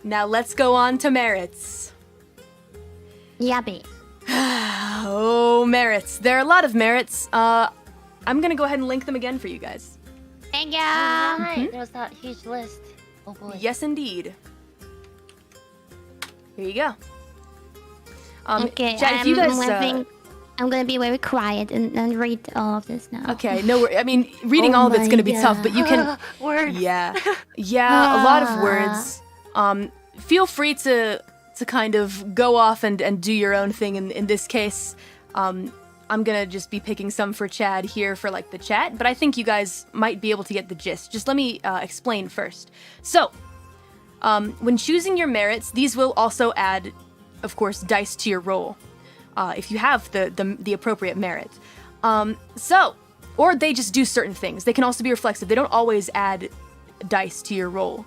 Now let's go on to merits. Yappy. Oh, merits. There are a lot of merits. I'm gonna go ahead and link them again for you guys. Thank you. Right, there was that huge list. Oh boy. Yes, indeed. Here you go. Okay, Chad, if you guys, I'm gonna be very quiet and read all of this now. Okay, no, I mean, reading all of it's gonna be tough, but you can... Words. Yeah, a lot of words. Feel free to kind of go off and do your own thing. In this case, I'm gonna just be picking some for Chad here for like the chat, but I think you guys might be able to get the gist. Just let me explain first. So, when choosing your merits, these will also add, of course, dice to your roll, if you have the appropriate merit. Or they just do certain things. They can also be reflexive. They don't always add dice to your roll.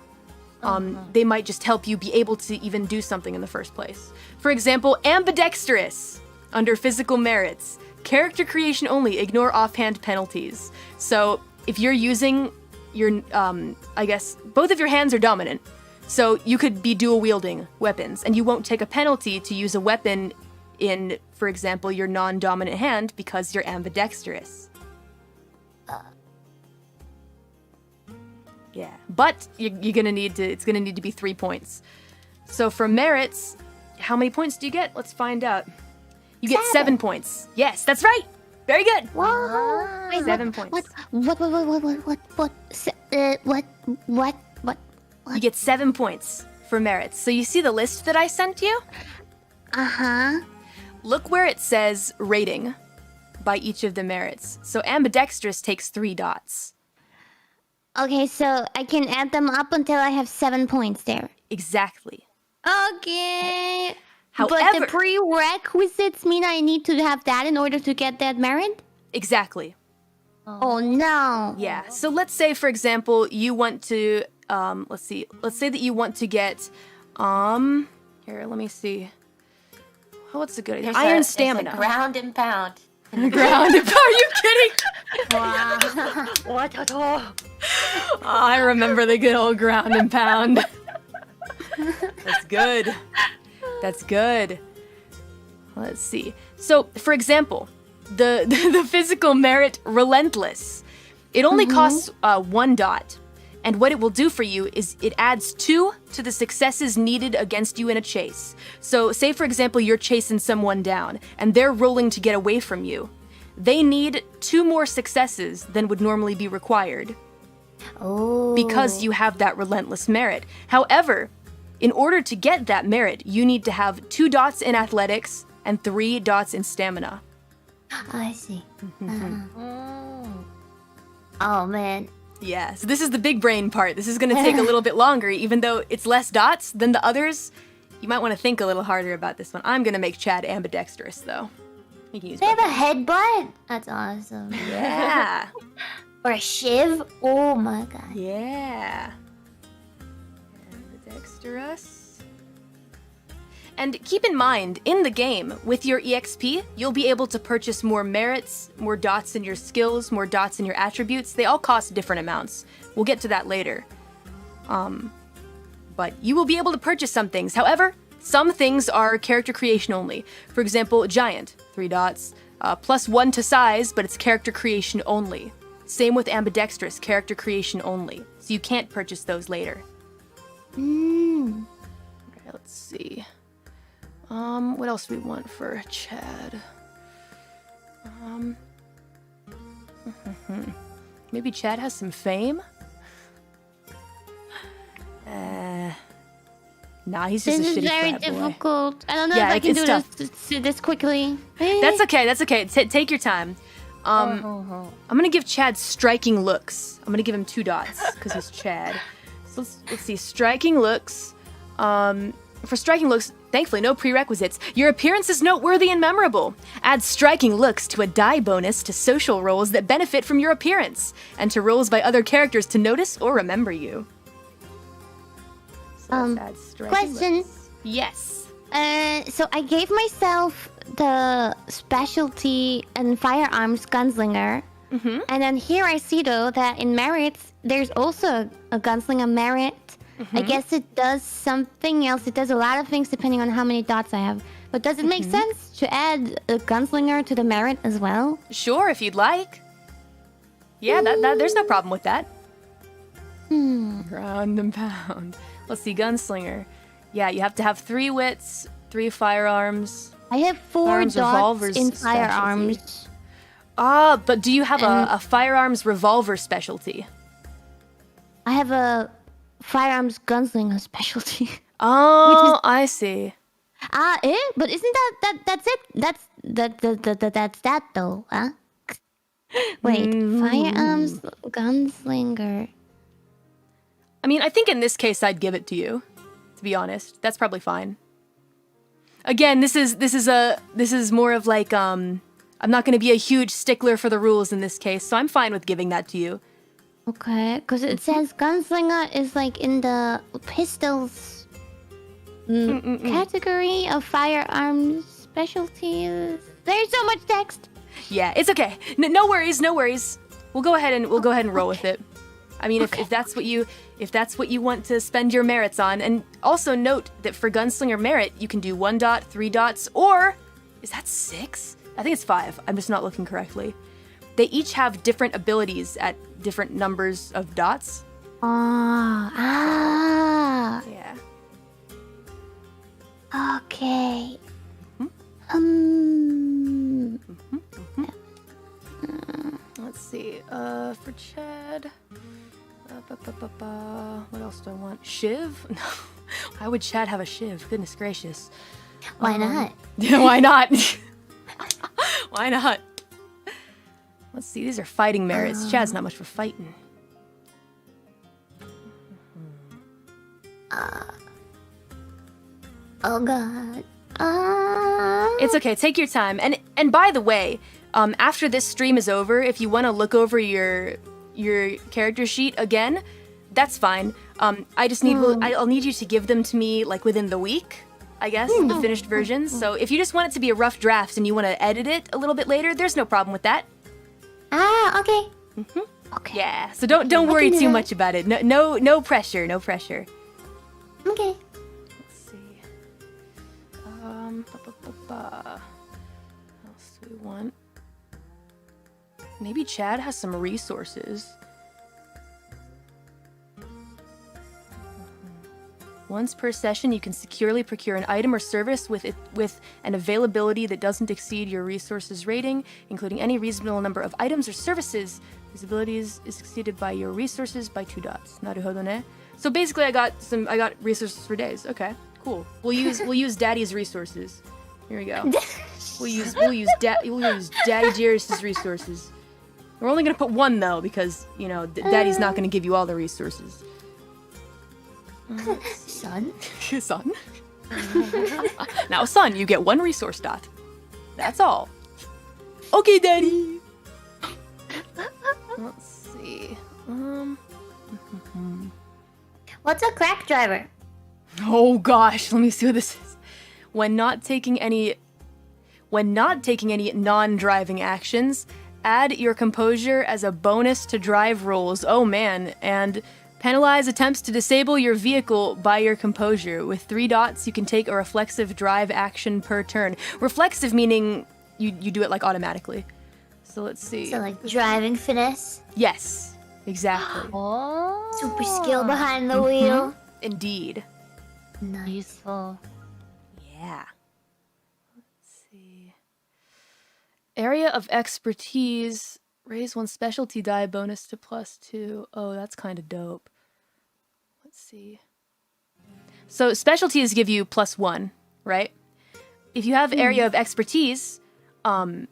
They might just help you be able to even do something in the first place. For example, ambidextrous, under physical merits. Character creation only, ignore offhand penalties. So if you're using your, I guess, both of your hands are dominant. So you could be dual wielding weapons and you won't take a penalty to use a weapon in, for example, your non-dominant hand because you're ambidextrous. Yeah, but you're gonna need to, it's gonna need to be 3 points. So for merits, how many points do you get? Let's find out. You get 7 points. Yes, that's right. Very good. Wow. Wait, 7 points. What? You get 7 points for merits. So you see the list that I sent you? Uh-huh. Look where it says rating by each of the merits. So ambidextrous takes 3 dots. Okay, so I can add them up until I have 7 points there. Exactly. Okay. However, but the prerequisites mean I need to have that in order to get that merit? Exactly. Oh no. Yeah. So let's say, for example, you want to, let's see. Let's say that you want to get, here, let me see. Oh, what's a good idea? Iron stamina. There's a ground and pound. Ground and pound. Are you kidding? Wow. What at all? Oh, I remember the good old ground and pound. That's good. That's good. Let's see. So, for example, the physical merit relentless. It only costs 1 dot. And what it will do for you is it adds 2 to the successes needed against you in a chase. So say, for example, you're chasing someone down and they're rolling to get away from you. They need 2 more successes than would normally be required. Oh. Because you have that relentless merit. However, in order to get that merit, you need to have 2 dots in athletics and 3 dots in stamina. I see. Oh man. Yeah, so this is the big brain part. This is going to take a little bit longer, even though it's less dots than the others. You might want to think a little harder about this one. I'm going to make Chad ambidextrous, though. You can use They have both. a headbutt? That's awesome. Yeah. Or a shiv? Oh my god. Yeah. Ambidextrous. And keep in mind, in the game, with your EXP, you'll be able to purchase more merits, more dots in your skills, more dots in your attributes. They all cost different amounts. We'll get to that later. But you will be able to purchase some things. However, some things are character creation only. For example, Giant, 3 dots, +1 to size, but it's character creation only. Same with Ambidextrous, character creation only. So you can't purchase those later. Okay, let's see. What else do we want for Chad? Maybe Chad has some fame? Nah, he's just This a is shitty very frat boy. difficult. I don't know Yeah, if I can it's do this quickly. That's okay, that's okay. Take your time. I'm gonna give Chad striking looks. I'm gonna give him 2 dots, because he's Chad. So let's see, striking looks. For striking looks, thankfully no prerequisites. Your appearance is noteworthy and memorable. Add striking looks to a die bonus to social roles that benefit from your appearance, and to roles by other characters to notice or remember you. So let's add striking question. looks. Yes. So I gave myself the specialty in firearms gunslinger. And then here I see though that in merits, there's also a gunslinger merit. I guess it does something else. It does a lot of things depending on how many dots I have. But does it make sense to add a gunslinger to the merit as well? Sure, if you'd like. Yeah, that there's no problem with that. Ground and pound. Let's see, gunslinger. Yeah, you have to have 3 wits, 3 firearms. I have 4 Firearms, dots revolvers, in specialty. firearms. Ah, but do you have a firearms revolver specialty? I have a firearms gunslinger specialty. Oh, I see. But isn't that's it? That's that though, huh? Wait, firearms gunslinger. I mean, I think in this case I'd give it to you. To be honest, that's probably fine. Again, this is more of like I'm not going to be a huge stickler for the rules in this case, so I'm fine with giving that to you. Okay, because it says gunslinger is like in the pistols category of firearms specialties. There's so much text. Yeah, it's okay. No worries, no worries. We'll go ahead and roll with it. I mean, if that's what you want to spend your merits on, and also note that for gunslinger merit, you can do 1 dot, 3 dots, or is that 6? I think it's 5. I'm just not looking correctly. They each have different abilities at different numbers of dots. Yeah. Okay. Let's see. For Chad. What else do I want? Shiv? No. Why would Chad have a shiv? Goodness gracious. Why not? Yeah, why not? Why not? Let's see. These are fighting merits. Chad's not much for fighting. Oh god. It's okay. Take your time. And by the way, after this stream is over, if you want to look over your character sheet again, that's fine. I just need I'll need you to give them to me like within the week, I guess, the finished versions. So if you just want it to be a rough draft and you want to edit it a little bit later, there's no problem with that. Okay. Okay. Yeah. So don't worry too much about it. No pressure. No pressure. Okay. Let's see. What else do we want? Maybe Chad has some resources. Once per session, you can securely procure an item or service with an availability that doesn't exceed your resources rating, including any reasonable number of items or services. This ability is exceeded by your resources by 2 dots. Naruhodo ne. So basically, I got resources for days. Okay, cool. We'll use Daddy's resources. Here we go. We'll use Daddy Jairus' resources. We're only gonna put 1 though, because Daddy's not gonna give you all the resources. Son? Son? Now, son, you get 1 resource dot. That's all. Okay, Daddy. Let's see. What's a crack driver? Oh gosh, let me see what this is. When not taking any non-driving actions, add your composure as a bonus to drive rolls. Oh man, and penalize attempts to disable your vehicle by your composure. With 3 dots, you can take a reflexive drive action per turn. Reflexive meaning you do it like automatically. So let's see. So like driving finesse? Yes, exactly. Oh. Super skill behind the wheel? Indeed. Nice. Useful. Yeah. Let's see. Area of expertise. Raise 1 specialty die bonus to +2. Oh, that's kind of dope. Let's see. So specialties give you +1, right? If you have area of expertise, then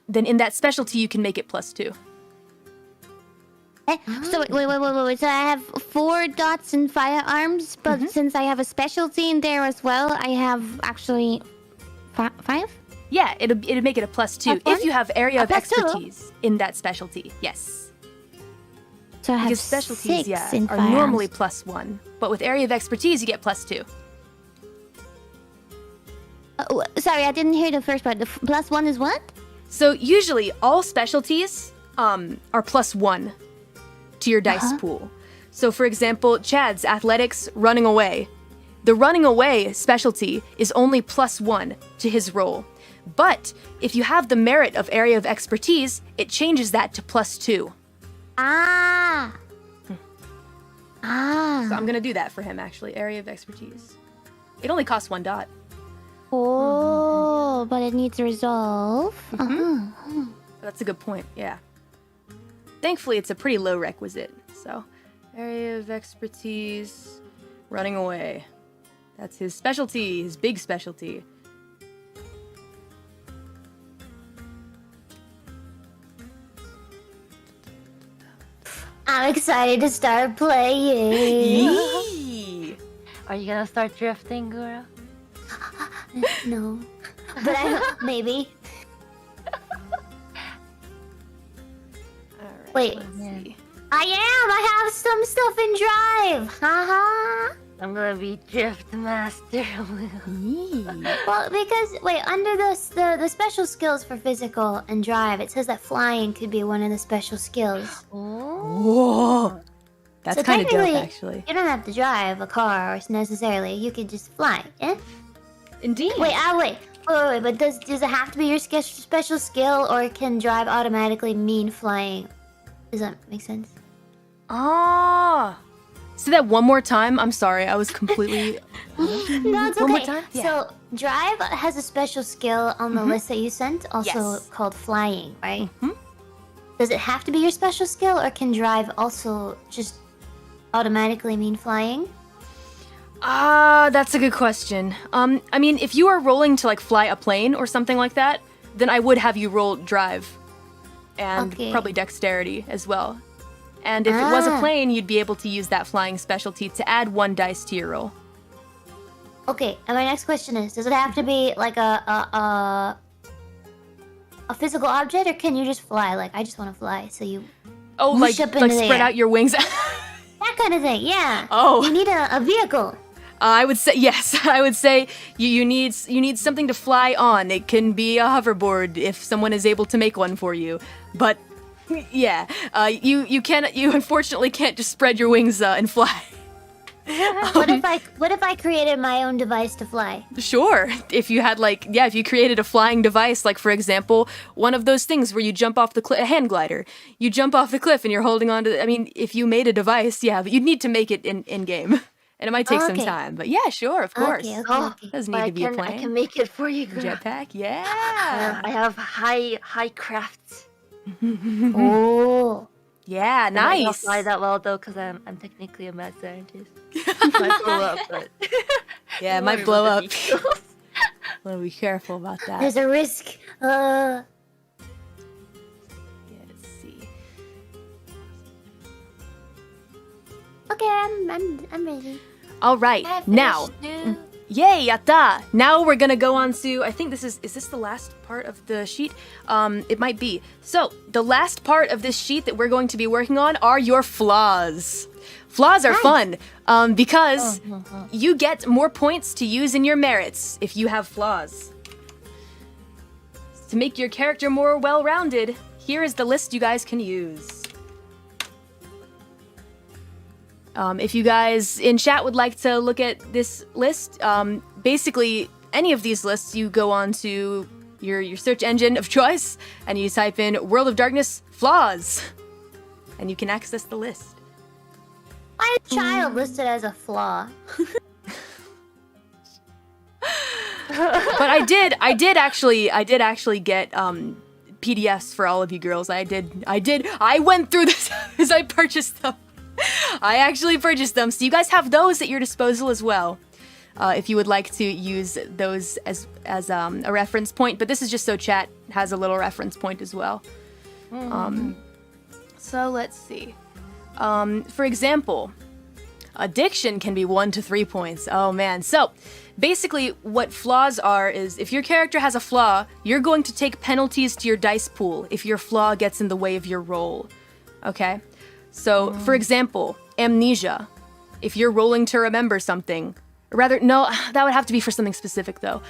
in that specialty you can make it +2. So wait. So I have 4 dots in firearms, but since I have a specialty in there as well, I have actually 5? Yeah, it'd make it a +2 if you have area of expertise in that specialty. Yes. So I have because specialties, 6 in are firearms. normally +1, but with area of expertise you get +2. Sorry, I didn't hear the first part. The +1 is what? So usually all specialties are +1 to your dice pool. So for example, Chad's athletics, running away. The running away specialty is only +1 to his roll. But if you have the merit of area of expertise, it changes that to +2. Ah. So I'm gonna do that for him actually, area of expertise. It only costs 1 dot. Oh, but it needs a resolve. That's a good point, yeah. Thankfully, it's a pretty low requisite. So, area of expertise, running away. That's his specialty, his big specialty. I'm excited to start playing. Yee! Are you gonna start drifting, Gura? No, but maybe. Alright, Wait. let's see. I have some stuff in drive. Haha. I'm gonna be drift master. Yee. Well, because wait, under the special skills for physical and drive, it says that flying could be one of the special skills. Whoa! That's So kind of dope, technically, actually. You don't have to drive a car necessarily. You could just fly. Eh? Indeed. Wait. But does it have to be your special skill, or can drive automatically mean flying? Does that make sense? Ah. Say that one more time. I'm sorry, I was completely. No, it's okay. One more time? Yeah. So drive has a special skill on the list that you sent, also Yes. called flying, right? Mhm. Does it have to be your special skill, or can drive also just automatically mean flying? That's a good question. I mean, if you are rolling to like fly a plane or something like that, then I would have you roll drive, and Okay. probably dexterity as well. And if it was a Ah. plane, you'd be able to use that flying specialty to add 1 dice to your roll. Okay, and my next question is: does it have to be like a physical object, or can you just fly? Like, I just want to fly, so you Oh, Whoosh like up into the spread air. out your wings. that kind of thing? Yeah. Oh. You need a vehicle. I would say yes. I would say you need something to fly on. It can be a hoverboard if someone is able to make one for you. But yeah, you unfortunately can't just spread your wings and fly. What if I created my own device to fly? Sure. If you had if you created a flying device, like for example, one of those things where you jump off the cliff, a hand glider. You jump off the cliff and you're holding on to. I mean, if you made a device, yeah, but you'd need to make it in game. And it might take some Okay. time, but yeah, sure, of course. Okay. Doesn't But need to be a I plane. can make it for you, Gura. Jetpack, yeah. I have high crafts. Oh. Yeah, I might not nice. fly that well though, because I'm technically a mad scientist. Might blow up, but Yeah, it Don't might worry blow about up. the details. Want to be careful about that. There's a risk. Yeah, let's see. Okay, I'm ready. All right, now. Yay, yatta! Now we're gonna go on to, I think is this the last part of the sheet? It might be. So, the last part of this sheet that we're going to be working on are your flaws. Flaws are fun, because you get more points to use in your merits if you have flaws. To make your character more well-rounded, here is the list you guys can use. If you guys in chat would like to look at this list, basically any of these lists, you go on to your search engine of choice and you type in World of Darkness flaws, and you can access the list. Why is child listed as a flaw? But I did actually get PDFs for all of you girls. I went through this as I purchased them. I actually purchased them, so you guys have those at your disposal as well, if you would like to use those as a reference point. But this is just so chat has a little reference point as well. So let's see. For example, addiction can be 1 to 3 points. Oh man. So basically what flaws are is if your character has a flaw, you're going to take penalties to your dice pool if your flaw gets in the way of your roll. Okay? So, for example, amnesia. If you're rolling to remember something, no, that would have to be for something specific though.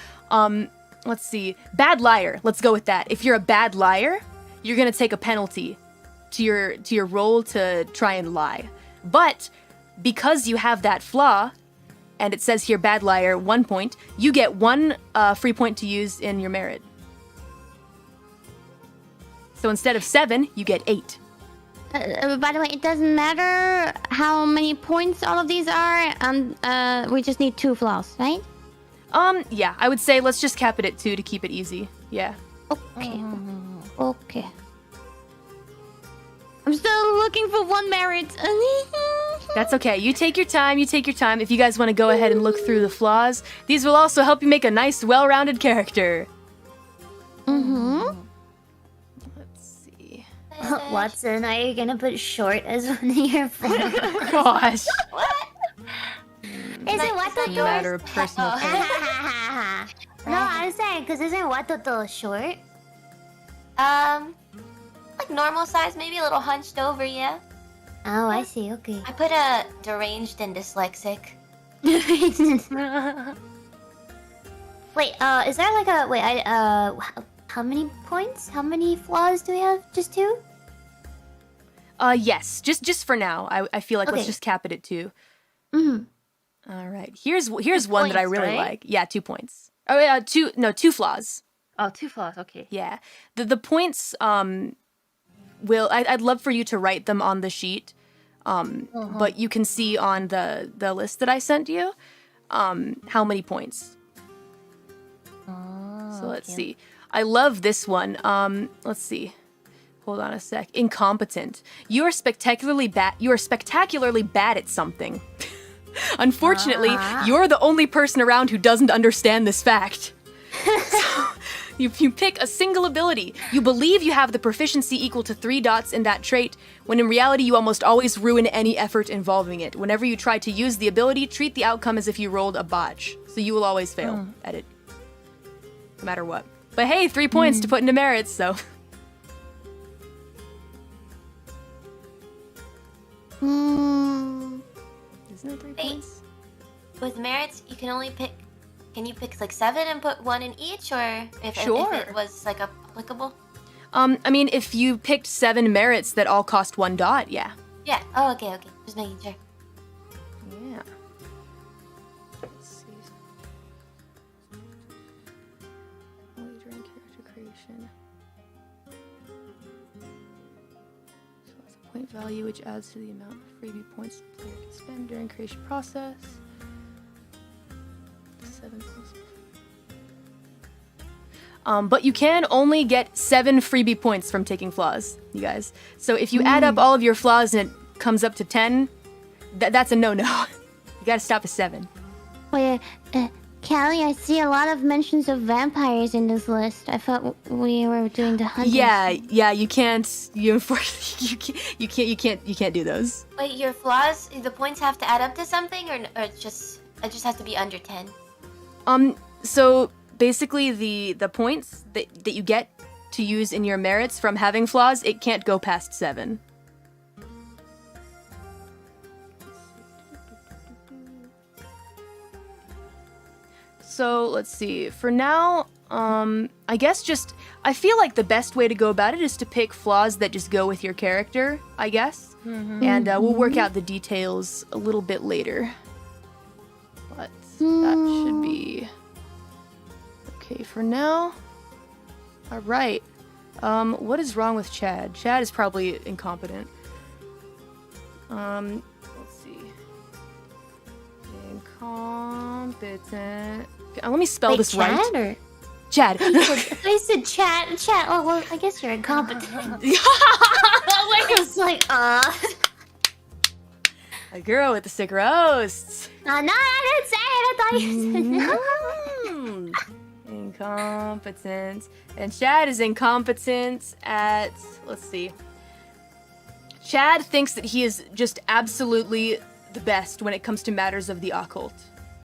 Let's see, bad liar. Let's go with that. If you're a bad liar, you're gonna take a penalty to your roll to try and lie. But because you have that flaw, and it says here bad liar, 1 point, you get 1 free point to use in your merit. So instead of 7, you get 8. By the way, it doesn't matter how many points all of these are, and we just need 2 flaws, right? Yeah, I would say let's just cap it at 2 to keep it easy. Yeah. Okay. Okay. I'm still looking for 1 merit. That's okay. You take your time. You take your time. If you guys want to go ahead and look through the flaws, these will also help you make a nice, well-rounded character. Let's see. Watson, are you gonna put short as one of your flaws? Gosh. Is it It's a matter of personal taste. No, I was saying, because isn't Watoto short? Like normal size, maybe a little hunched over, yeah. Oh, I see, okay. I put a deranged and dyslexic. Wait, is there like a... Wait, how many points? How many flaws do we have? Just 2? Yes. Just for now. I feel like let's Okay. just cap it at 2. Mm-hmm. All right. Here's one that I points, really right? like. Yeah, 2 points. Oh yeah, 2 flaws. Oh, 2 flaws. Okay. Yeah. The points I'd love for you to write them on the sheet. But you can see on the list that I sent you how many points. So let's see. I love this one. Let's see. Hold on a sec. Incompetent. You are spectacularly bad at something. Unfortunately, you're the only person around who doesn't understand this fact. So, you pick a single ability. You believe you have the proficiency equal to 3 dots in that trait, when in reality you almost always ruin any effort involving it. Whenever you try to use the ability, treat the outcome as if you rolled a botch. So you will always fail at it. No matter what. But hey, 3 points to put into merits, so... Isn't it 3 points? With merits, you can only pick. Can you pick like 7 and put 1 in each, or if Sure. it was like applicable? I mean, if you picked 7 merits that all cost 1 dot, yeah. Yeah. Oh, okay. Just making sure. Yeah. Let's see. Later in character creation. So it's a point value which adds to the amount of freebie points the player can spend during creation process. 7 plus. But you can only get 7 freebie points from taking flaws, you guys. So if you add up all of your flaws and it comes up to 10, that's a no-no. You gotta stop at 7. Wait, Callie, I see a lot of mentions of vampires in this list. I thought we were doing the hunters. Yeah, you can't. You unfortunately you can't do those. Wait, your flaws, the points have to add up to something, or it just has to be under 10? So basically the points that you get to use in your merits from having flaws, it can't go past 7. So let's see. For now, I guess I feel like the best way to go about it is to pick flaws that just go with your character, I guess. And we'll work out the details a little bit later. But that should be okay for now. All right. What is wrong with Chad? Chad is probably incompetent. Let's see. Incompetent. Okay, let me spell this Chad right. or? Chad. I said chat. Oh, well, I guess you're incompetent. I was like, A girl with the sick roasts. No, I didn't say it. I thought you said Incompetent. And Chad is incompetent at, let's see. Chad thinks that he is just absolutely the best when it comes to matters of the occult.